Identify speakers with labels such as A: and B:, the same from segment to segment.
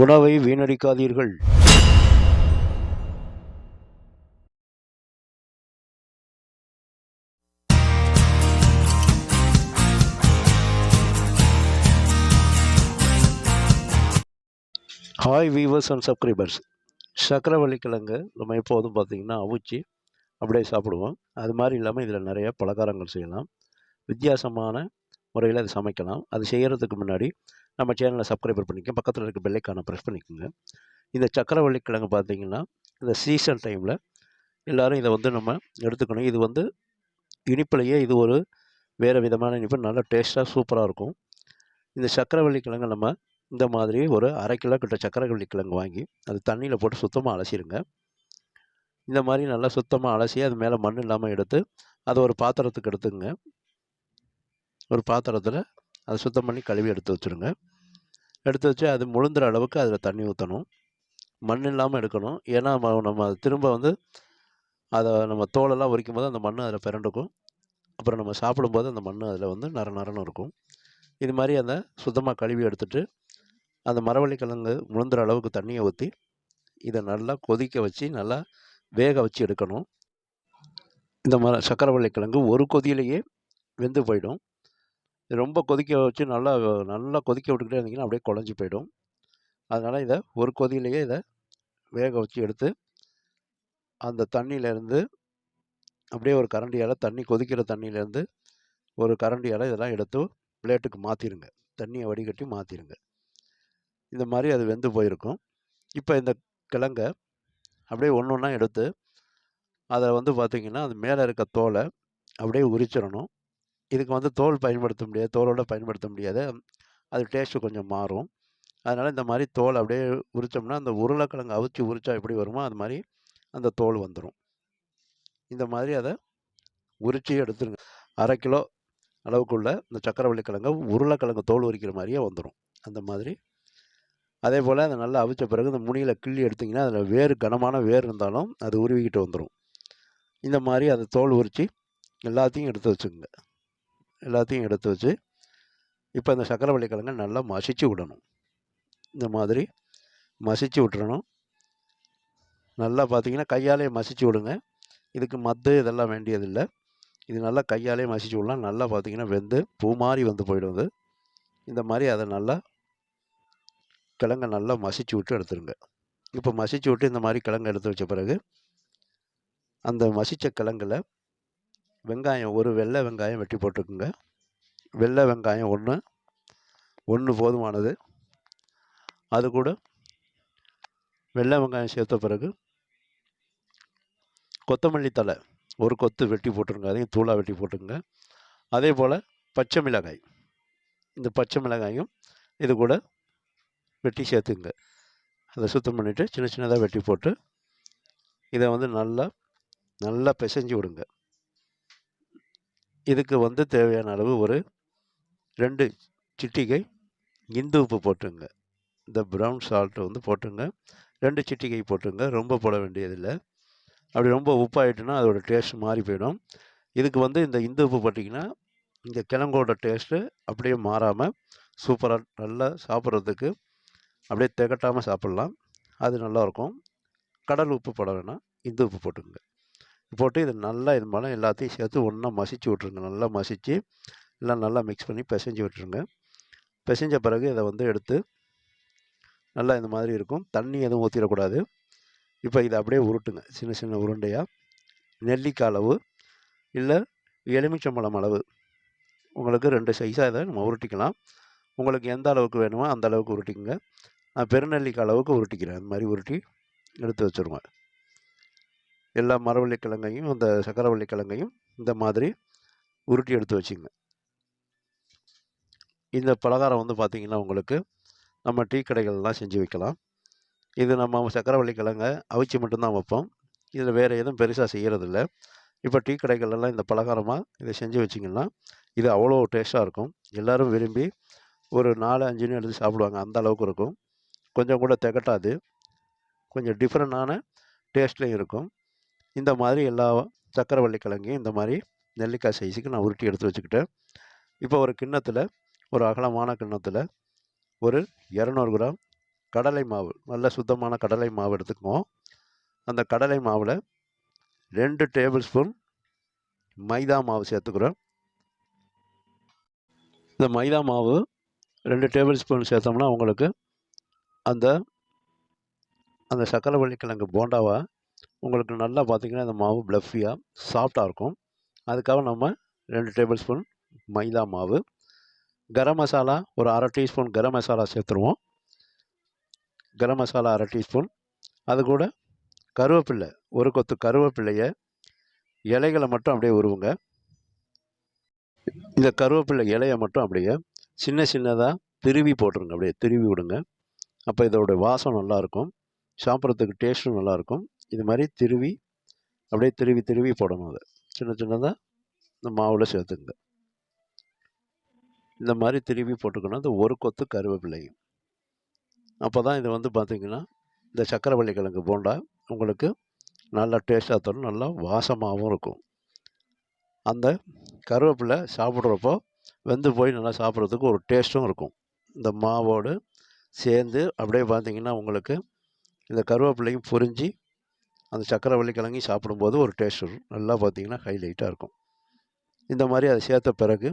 A: உணவை வீணடிக்காதீர்கள். Hi viewers and subscribers. சக்கரவள்ளி கிழங்கு நம்ம எப்போதும் பார்த்திங்கன்னா அவிச்சு அப்படியே சாப்பிடுவோம். அது மாதிரி இல்லாமல் இதில் நிறைய பலகாரங்கள் செய்யலாம். வித்தியாசமான முறையில் அதை சமைக்கலாம். அது செய்கிறதுக்கு முன்னாடி நம்ம சேனலை சப்ஸ்கிரைபர் பண்ணிக்க, பக்கத்தில் இருக்க பெல் ஐகானை ப்ரெஸ் பண்ணிக்கோங்க. இந்த சக்கரவள்ளி கிழங்கு பார்த்திங்கன்னா இந்த சீசன் டைமில் எல்லோரும் இதை வந்து நம்ம எடுத்துக்கணும். இது வந்து இனிப்புலையே இது ஒரு வேறு விதமான இனிப்பு, நல்லா டேஸ்ட்டாக சூப்பராக இருக்கும். இந்த சக்கரவள்ளி கிழங்கு நம்ம இந்த மாதிரி ஒரு 1/2 கிலோ கிட்ட சக்கரவள்ளி கிழங்கு வாங்கி அது தண்ணியில் போட்டு சுத்தமாக அலசிடுங்க. இந்த மாதிரி நல்லா சுத்தமாக அலசி அது மேலே மண் இல்லாமல் எடுத்து அதை ஒரு பாத்திரத்துக்கு எடுத்துங்க. ஒரு பாத்திரத்தில் அதை சுத்தம் பண்ணி கழுவி எடுத்து வச்சுருங்க. எடுத்து வச்சு அது முழுந்துற அளவுக்கு அதில் தண்ணி ஊற்றணும். மண் இல்லாமல் எடுக்கணும். ஏன்னா நம்ம திரும்ப வந்து அதை நம்ம தோலெல்லாம் உரிக்கும் போது அந்த மண் அதில் பிறண்டுக்கும். அப்புறம் நம்ம சாப்பிடும்போது அந்த மண் அதில் வந்து நரன்னு இருக்கும். இது மாதிரி அந்த சுத்தமாக கழுவி எடுத்துகிட்டு அந்த மரவள்ளி கிழங்கு முழுந்துற அளவுக்கு தண்ணியை ஊற்றி இதை நல்லா கொதிக்க வச்சு நல்லா வேக வச்சு எடுக்கணும். இந்த சக்கரவள்ளி கிழங்கு ஒரு கொதியிலேயே வெந்து போயிடும். ரொம்ப கொதிக்க வச்சு நல்லா நல்லா கொதிக்க விட்டுக்கிட்டே இருந்தீங்கன்னா அப்படியே குழஞ்சி போயிடும். அதனால் இதை ஒரு கொதியிலேயே இதை வேக வச்சு எடுத்து அந்த தண்ணியிலேருந்து அப்படியே ஒரு கரண்டியால் தண்ணி கொதிக்கிற தண்ணியிலேருந்து ஒரு கரண்டியால் இதெல்லாம் எடுத்து பிளேட்டுக்கு மாற்றிடுங்க. தண்ணியை வடிகட்டி மாற்றிடுங்க. இந்த மாதிரி அது வெந்து போயிருக்கும். இப்போ இந்த கிழங்கை அப்படியே ஒன்று ஒன்றா எடுத்து அதை வந்து பார்த்திங்கன்னா அது மேலே இருக்க தோலை அப்படியே உரிச்சிடணும். இதுக்கு வந்து தோல் பயன்படுத்த முடியாது, தோலோடு பயன்படுத்த முடியாது. அது டேஸ்ட்டு கொஞ்சம் மாறும். அதனால் இந்த மாதிரி தோல் அப்படியே உரித்தோம்னா அந்த உருளைக்கிழங்கு அவிச்சு உரித்தா எப்படி வருமோ அது மாதிரி அந்த தோல் வந்துடும். இந்த மாதிரி அதை உரித்து எடுத்துருங்க. 1/2 கிலோ அளவுக்குள்ள இந்த சக்கரவள்ளி கிழங்கு உருளைக்கிழங்கு தோல் உரிக்கிற மாதிரியே வந்துடும். அந்த மாதிரி அதே போல் அதை நல்லா அவிச்ச பிறகு இந்த முனியில் கிள்ளி எடுத்திங்கன்னா அதில் வேறு கனமான வேர் இருந்தாலும் அது உருவிக்கிட்டு வந்துடும். இந்த மாதிரி அதை தோல் உரித்து எல்லாத்தையும் எடுத்து வச்சுக்கோங்க. எல்லாத்தையும் எடுத்து வச்சு இப்போ இந்த சக்கரவள்ளி கிழங்கை நல்லா மசிச்சு விடணும். இந்த மாதிரி மசிச்சு விட்டுறணும். நல்லா பார்த்திங்கன்னா கையாலே மசிச்சு விடுங்க. இதுக்கு மத்து இதெல்லாம் வேண்டியதில்லை. இது நல்லா கையாலே மசிச்சு விடலாம். நல்லா பார்த்திங்கன்னா வெந்து பூ மாதிரி வந்து போயிடும். அது இந்த மாதிரி அதை நல்லா கிழங்கை நல்லா மசிச்சு விட்டு எடுத்துருங்க. இப்போ மசிச்சு விட்டு இந்த மாதிரி கிழங்கு எடுத்து வச்ச பிறகு அந்த மசித்த கிழங்குல வெங்காயம், ஒரு வெள்ளை வெங்காயம் வெட்டி போட்டுக்குங்க. வெள்ளை வெங்காயம் ஒன்று போதுமானது. அது கூட வெள்ளை வெங்காயம் சேர்த்த பிறகு கொத்தமல்லி தழை ஒரு கொத்து வெட்டி போட்டுருங்க. அதையும் தூளாக வெட்டி போட்டுருங்க. அதே போல் பச்சை மிளகாய், இந்த பச்சை மிளகாயும் இது கூட வெட்டி சேர்த்துங்க. அதை சுத்தம் பண்ணிவிட்டு சின்ன சின்னதாக வெட்டி போட்டு இதை வந்து நல்லா பிசைஞ்சு விடுங்க. இதுக்கு வந்து தேவையான அளவு ஒரு 2 சிட்டிகை இந்து உப்பு போட்டுங்க. இந்த ப்ரௌன் சால்ட்டு வந்து போட்டுங்க. 2 சிட்டிகை போட்டுங்க. ரொம்ப போட வேண்டியதில்லை. அப்படி ரொம்ப உப்பாயிட்டுன்னா அதோட டேஸ்ட் மாறி போயிடும். இதுக்கு வந்து இந்த இந்து உப்பு போட்டிங்கன்னா இந்த கிழங்கோட டேஸ்ட்டு அப்படியே மாறாமல் சூப்பராக நல்லா சாப்பிட்றதுக்கு அப்படியே திகட்டாமல் சாப்பிட்லாம். அது நல்லாயிருக்கும். கடல் உப்பு போட வேணாம், இந்து உப்பு போட்டுங்க. போட்டு இது நல்லா இது மேலே எல்லாத்தையும் சேர்த்து ஒன்றா மசிச்சு விட்ருங்க. நல்லா மசித்து எல்லாம் நல்லா மிக்ஸ் பண்ணி பிசைஞ்சு விட்டுருங்க. பிசைஞ்ச பிறகு இதை வந்து எடுத்து நல்லா இந்த மாதிரி இருக்கும். தண்ணி எதுவும் ஊற்றிடக்கூடாது. இப்போ இதை அப்படியே உருட்டுங்க. சின்ன சின்ன உருண்டையாக நெல்லிக்காய் அளவு இல்லை எலுமிச்சம்பழம் அளவு உங்களுக்கு 2 சைஸாக இதை நம்ம உருட்டிக்கலாம். உங்களுக்கு எந்த அளவுக்கு வேணுமோ அந்த அளவுக்கு உருட்டிக்குங்க. நான் பெருநெல்லிக்காய் அளவுக்கு உருட்டிக்கிறேன். அந்த மாதிரி உருட்டி எடுத்து வச்சுருவேன். எல்லா மரவள்ளி கிழங்கையும் அந்த சக்கரவள்ளி கிழங்கையும் இந்த மாதிரி உருட்டி எடுத்து வச்சுங்க. இந்த பலகாரம் வந்து பார்த்திங்கன்னா உங்களுக்கு நம்ம டீ கடைகள்லாம் செஞ்சு வைக்கலாம். இது நம்ம சக்கரவள்ளி கிழங்கை அவிச்சு மட்டும்தான் வைப்போம். இதில் வேறு எதுவும் பெருசாக செய்கிறதில்ல. இப்போ டீ கடைகள்லாம் இந்த பலகாரமாக இதை செஞ்சு வச்சிங்கன்னா இது அவ்வளோ டேஸ்ட்டாக இருக்கும். எல்லோரும் விரும்பி ஒரு 4-5 எடுத்து சாப்பிடுவாங்க. அந்த அளவுக்கு இருக்கும். கொஞ்சம் கூட திகட்டாது. கொஞ்சம் டிஃப்ரெண்டான டேஸ்ட்லேயும் இருக்கும். இந்த மாதிரி எல்லா சக்கரவள்ளி கிழங்கையும் இந்த மாதிரி நெல்லிக்காய் சைஸுக்கு நான் உருட்டி எடுத்து வச்சுக்கிட்டேன். இப்போ ஒரு கிண்ணத்தில், ஒரு அகலமான கிண்ணத்தில் ஒரு 200 கிராம் கடலை மாவு, நல்ல சுத்தமான கடலை மாவு எடுத்துக்குவோம். அந்த கடலை மாவில் 2 டேபிள் ஸ்பூன் மைதா மாவு சேர்த்துக்கிறோம். இந்த மைதா மாவு 2 டேபிள் ஸ்பூன் சேர்த்தோம்னா உங்களுக்கு அந்த அந்த சக்கரவள்ளி கிழங்கு போண்டாவை உங்களுக்கு நல்லா பார்த்திங்கன்னா அந்த மாவு ப்ளஃபியாக சாஃப்டாக இருக்கும். அதுக்காக நம்ம 2 டேபிள் ஸ்பூன் மைதா மாவு, கரம் மசாலா ஒரு 1/2 டீஸ்பூன் கரம் மசாலா சேர்த்துருவோம். கரம் மசாலா 1/2 டீஸ்பூன். அது கூட கருவேப்பில்லை, ஒரு கொத்து கருவேப்பில்லையை இலைகளை மட்டும் அப்படியே உருவுங்க. இந்த கருவேப்பில்லை இலையை மட்டும் அப்படியே சின்ன சின்னதாக திருவி போட்டுருங்க, அப்படியே திருவி விடுங்க. அப்போ இதோடைய வாசம் நல்லாயிருக்கும், சாப்பிட்றதுக்கு டேஸ்ட்டும் நல்லாயிருக்கும். இது மாதிரி திருவி அப்படியே திருவி போடணும். அதை சின்ன சின்னதாக இந்த மாவில் சேர்த்துங்க. இந்த மாதிரி திருவி போட்டுக்கணும் இந்த ஒரு கொத்து கருவேப்பிலையும். அப்போ தான் இது வந்து பார்த்திங்கன்னா இந்த சக்கரவள்ளி கிழங்கு போண்டா உங்களுக்கு நல்லா டேஸ்ட்டாக தரும், நல்லா வாசமாகவும் இருக்கும். அந்த கருவேப்பிலை சாப்பிட்றப்போ வெந்து போய் நல்லா சாப்பிட்றதுக்கு ஒரு டேஸ்ட்டும் இருக்கும். இந்த மாவோடு சேர்ந்து அப்படியே பார்த்திங்கன்னா உங்களுக்கு இந்த கருவேப்பிலையும் பொரிஞ்சு அந்த சக்கரவள்ளி கிழங்கையும் சாப்பிடும்போது ஒரு டேஸ்ட் இருக்கும், நல்லா பார்த்திங்கன்னா ஹைலைட்டாக இருக்கும். இந்த மாதிரி அதை சேர்த்த பிறகு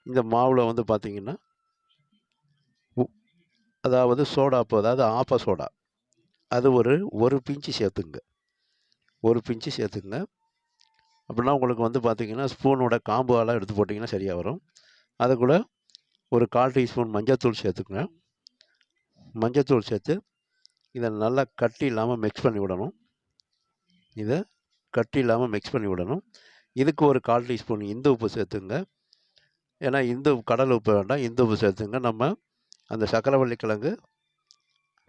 A: இந்த மாவில் வந்து பார்த்திங்கன்னா அதாவது சோடாப்பு, அதாவது ஆப்ப சோடா, அது ஒரு பிஞ்சு சேர்த்துங்க, ஒரு பிஞ்சு சேர்த்துங்க. அப்படின்னா உங்களுக்கு வந்து பார்த்திங்கன்னா ஸ்பூனோட காம்புலாம் எடுத்து போட்டிங்கன்னா சரியாக வரும். அது கூட ஒரு 1/4 டீஸ்பூன் மஞ்சத்தூள் சேர்த்துக்குங்க. மஞ்சத்தூள் சேர்த்து இதை நல்லா கட்டி இல்லாமல் மிக்ஸ் பண்ணி விடணும். இதை கட்டி இல்லாமல் மிக்ஸ் பண்ணி விடணும். இதுக்கு ஒரு 1/4 டீஸ்பூன் இந்து உப்பு சேர்த்துங்க. ஏன்னா கடல் உப்பு வேண்டாம், இந்து உப்பு சேர்த்துங்க. நம்ம அந்த சக்கரவள்ளி கிழங்கு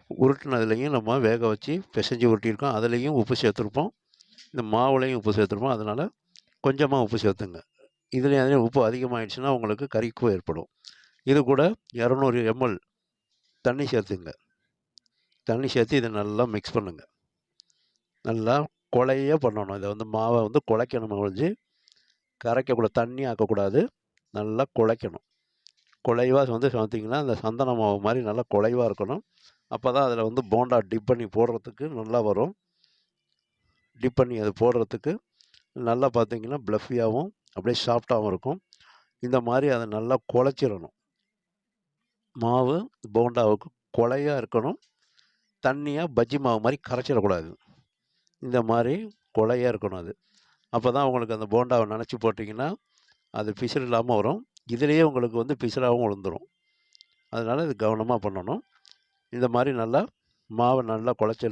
A: உருட்டினதுலேயும் நம்ம வேக வச்சு பிசைஞ்சு உருட்டியிருக்கோம், அதுலேயும் உப்பு சேர்த்துருப்போம், இந்த மாவுலேயும் உப்பு சேர்த்துருப்போம். அதனால் கொஞ்சமாக உப்பு சேர்த்துங்க. இதுலேயும் உப்பு அதிகமாகிடுச்சுன்னா உங்களுக்கு கரிப்பு ஏற்படும். இது கூட 200 ml தண்ணி சேர்த்துங்க. தண்ணி சேர்த்து இதை நல்லா மிக்ஸ் பண்ணுங்கள். நல்லா குழைய பண்ணணும். இதை வந்து மாவை வந்து குழைக்கணும், ஒழிஞ்சு கரைக்கக்கூடாது, தண்ணி ஆக்கக்கூடாது, நல்லா குழைக்கணும். குழைவாக வந்து பார்த்திங்கன்னா அந்த சந்தன மாவு மாதிரி நல்லா குழைவாக இருக்கணும். அப்போ தான் அதில் வந்து போண்டா டிப் பண்ணி போடுறதுக்கு நல்லா வரும். டிப் பண்ணி அது போடுறதுக்கு நல்லா பார்த்திங்கன்னா ப்ளஃபியாகவும் அப்படியே சாஃப்டாகவும் இருக்கும். இந்த மாதிரி அதை நல்லா குழைச்சிடணும். மாவு போண்டாவுக்கு குழையாக இருக்கணும், தண்ணியாக பஜ்ஜி மாவு மாதிரி கரைச்சிடக்கூடாது. இந்த மாதிரி குழையாக இருக்கணும் அது. அப்போ தான் உங்களுக்கு அந்த போண்டாவை நனைச்சி போட்டிங்கன்னா அது பிசுறு இல்லாமல் வரும். இதுலேயே உங்களுக்கு வந்து பிசுறாகவும் விழுந்துடும். அதனால் இது கவனமாக பண்ணணும். இந்த மாதிரி நல்லா மாவை நல்லா குழைச்சி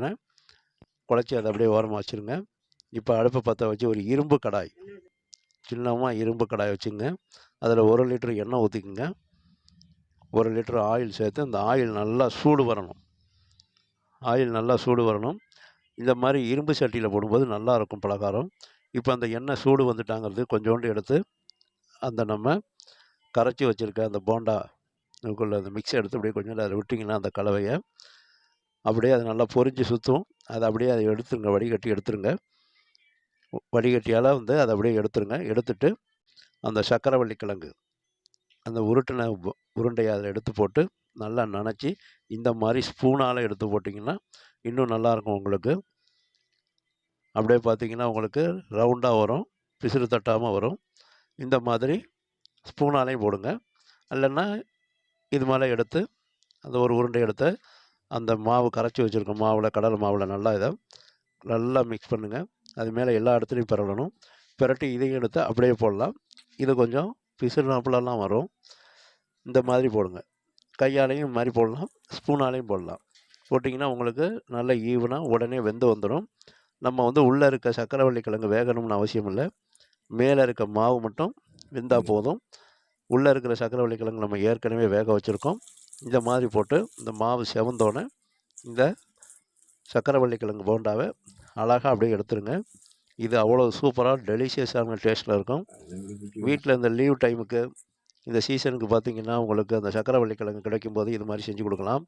A: அதை அப்படியே ஓரமாக வச்சுருங்க. இப்போ அடுப்பை பற்ற வச்சு ஒரு இரும்பு கடாய், சின்னமாக இரும்பு கடாய் வச்சுங்க. அதில் 1 லிட்டர் எண்ணெய் ஊற்றிக்குங்க. 1 லிட்டர் ஆயில் சேர்த்து அந்த ஆயில் நல்லா சூடு வரணும். ஆயில் நல்லா சூடு வரணும். இந்த மாதிரி இரும்பு சட்டியில் போடும்போது நல்லாயிருக்கும் பலகாரம். இப்போ அந்த எண்ணெய் சூடு வந்துட்டாங்கிறது கொஞ்சோண்டு எடுத்து அந்த நம்ம கரைச்சி வச்சுருக்க அந்த போண்டா அதுக்குள்ளே அந்த மிக்ஸ் எடுத்து அப்படியே கொஞ்சம் அதில் விட்டிங்கன்னா அந்த கலவையை அப்படியே அது நல்லா பொரிஞ்சு சுற்றும். அதை அப்படியே அதை எடுத்துருங்க, வடிகட்டி எடுத்துருங்க. வடிகட்டியால் வந்து அதை அப்படியே எடுத்துருங்க. எடுத்துட்டு அந்த சக்கரவள்ளி கிழங்கு அந்த உருட்டின உருண்டையை அதில் எடுத்து போட்டு நல்லா நனைச்சி இந்த மாதிரி ஸ்பூனால் எடுத்து போட்டிங்கன்னா இன்னும் நல்லாயிருக்கும் உங்களுக்கு. அப்படியே பார்த்திங்கன்னா உங்களுக்கு ரவுண்டாக வரும், பிசுறு தட்டாமல் வரும். இந்த மாதிரி ஸ்பூனாலையும் போடுங்க. இல்லைன்னா இது மேலே எடுத்து அந்த ஒரு உருண்டை எடுத்து அந்த மாவு கரைச்சி வச்சுருக்க மாவில், கடலை மாவில் நல்லா மிக்ஸ் பண்ணுங்கள். அது மேலே எல்லா இடத்துலையும் பரவணும். பிரட்டி இதையும் எடுத்து அப்படியே போடலாம். இது கொஞ்சம் பிசுறுனாப்புலலாம் வரும். இந்த மாதிரி போடுங்க. கையாலையும் இந்த மாதிரி போடலாம், ஸ்பூனாலையும் போடலாம். போட்டிங்கன்னா உங்களுக்கு நல்ல ஈவனாக உடனே வெந்து வந்துடும். நம்ம வந்து உள்ளே இருக்க சக்கரவள்ளி கிழங்கு வேகணும்னு அவசியம் இல்லை, மேலே இருக்க மாவு மட்டும் வெந்தால் போதும். உள்ளே இருக்கிற சக்கரவள்ளி கிழங்கு நம்ம ஏற்கனவே வேக வச்சுருக்கோம். இந்த மாதிரி போட்டு இந்த மாவு செவந்தோடனே இந்த சக்கரவள்ளி கிழங்கு போண்டாவை அழகாக அப்படியே எடுத்துருங்க. இது அவ்வளோ சூப்பராக டெலிஷியஸான டேஸ்ட்டில் இருக்கும். வீட்டில் இந்த லீவ் டைமுக்கு இந்த சீசனுக்கு பார்த்திங்கன்னா உங்களுக்கு அந்த சக்கரவள்ளி கிழங்கு கிடைக்கும்போது இது மாதிரி செஞ்சு கொடுக்கலாம்,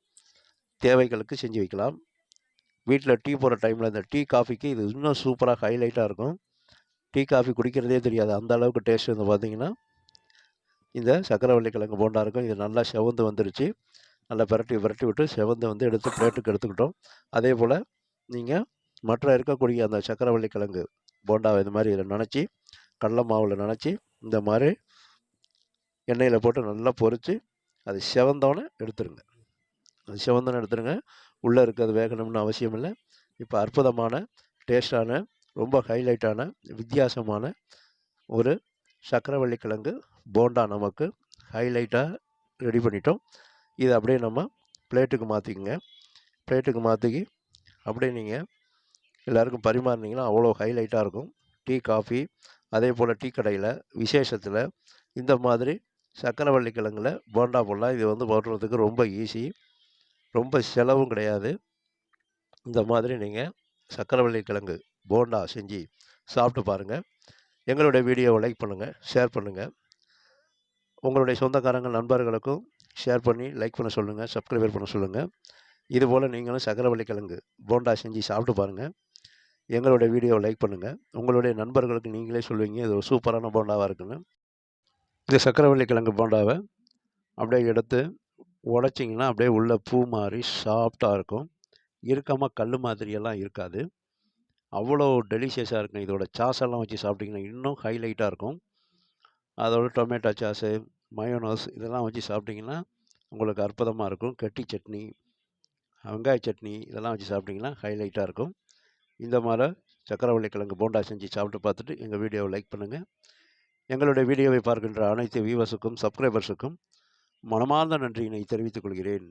A: தேவைகளுக்கு செஞ்சு வைக்கலாம். வீட்டில் டீ போடுற டைமில் இந்த டீ காஃபிக்கு இது இன்னும் சூப்பராக ஹைலைட்டாக இருக்கும். டீ காஃபி குடிக்கிறதே தெரியாது, அந்த அளவுக்கு டேஸ்ட் வந்து பார்த்திங்கன்னா இந்த சக்கரவள்ளி கிழங்கு போண்டா இருக்கும். இது நல்லா செவந்து வந்துருச்சு. நல்லா பிரட்டி பிரட்டி விட்டு செவந்து வந்து எடுத்து பிளேட்டுக்கு எடுத்துக்கிட்டோம். அதே போல் நீங்கள் மற்ற இருக்கக்கூடிய அந்த சக்கரவள்ளி கிழங்கு போண்டாவை இது மாதிரி இதில் நனைச்சி, கடலை மாவில் நனைச்சி, இந்த மாதிரி எண்ணெயில் போட்டு நல்லா பொரித்து அது செவந்தோன்னே எடுத்துருங்க. அது செவந்தோன்னே எடுத்துருங்க. உள்ளே இருக்கிறது வேகணும்னு அவசியம் இல்லை. இப்போ அற்புதமான டேஸ்டான, ரொம்ப ஹைலைட்டான, வித்தியாசமான ஒரு சக்கரவள்ளி கிழங்கு போண்டா நமக்கு ஹைலைட்டாக ரெடி பண்ணிட்டோம். இதை அப்படியே நம்ம பிளேட்டுக்கு மாற்றிக்கங்க. பிளேட்டுக்கு மாற்றிக்கி அப்படியே நீங்கள் எல்லாருக்கும் பரிமாறினீங்கன்னா அவ்வளோ ஹைலைட்டாக இருக்கும். டீ, காஃபி, அதே போல் டீ கடையில் விசேஷத்தில் இந்த மாதிரி சக்கரவள்ளி கிழங்குல போண்டா போடலாம். இது வந்து போடுறதுக்கு ரொம்ப ஈஸி, ரொம்ப செலவும் கிடையாது. இந்த மாதிரி நீங்கள் சக்கரவள்ளி கிழங்கு போண்டா செஞ்சு சாப்பிட்டு பாருங்கள். எங்களுடைய வீடியோவை லைக் பண்ணுங்கள், ஷேர் பண்ணுங்கள். உங்களுடைய சொந்தக்காரங்க, நண்பர்களுக்கும் ஷேர் பண்ணி லைக் பண்ண சொல்லுங்கள், சப்ஸ்கிரைபர் பண்ண சொல்லுங்கள். இதுபோல் நீங்களும் சக்கரவள்ளி கிழங்கு போண்டா செஞ்சு சாப்பிட்டு பாருங்கள். எங்களுடைய வீடியோவை லைக் பண்ணுங்கள். உங்களுடைய நண்பர்களுக்கு நீங்களே சொல்லுவீங்க இது ஒரு சூப்பரான போண்டாவாக இருக்குன்னு. இந்த சக்கரவள்ளி கிழங்கு போண்டாவை அப்படியே எடுத்து உடைச்சிங்கன்னா அப்படியே உள்ள பூ மாதிரி சாஃப்டாக இருக்கும். இருக்காமல் கல் மாதிரியெல்லாம் இருக்காது. அவ்வளோ டெலிஷியஸாக இருக்கும். இதோட சாஸெல்லாம் வச்சு சாப்பிட்டிங்கன்னா இன்னும் ஹைலைட்டாக இருக்கும். அதோட டொமேட்டோ சாஸு, மயோனோஸ் இதெல்லாம் வச்சு சாப்பிட்டிங்கன்னா உங்களுக்கு அற்புதமாக இருக்கும். கெட்டி சட்னி, வெங்காய சட்னி இதெல்லாம் வச்சு சாப்பிட்டிங்கன்னா ஹைலைட்டாக இருக்கும். இந்த மாதிரி சக்கரவள்ளி கிழங்கு போண்டா செஞ்சு சாப்பிட்டு பார்த்துட்டு எங்கள் வீடியோவை லைக் பண்ணுங்கள். எங்களுடைய வீடியோவை பார்க்கின்ற அனைத்து வியூவர்ஸுக்கும், சப்ஸ்கிரைபர்ஸுக்கும் மனமார்ந்த நன்றியினை தெரிவித்துக் கொள்கிறேன்.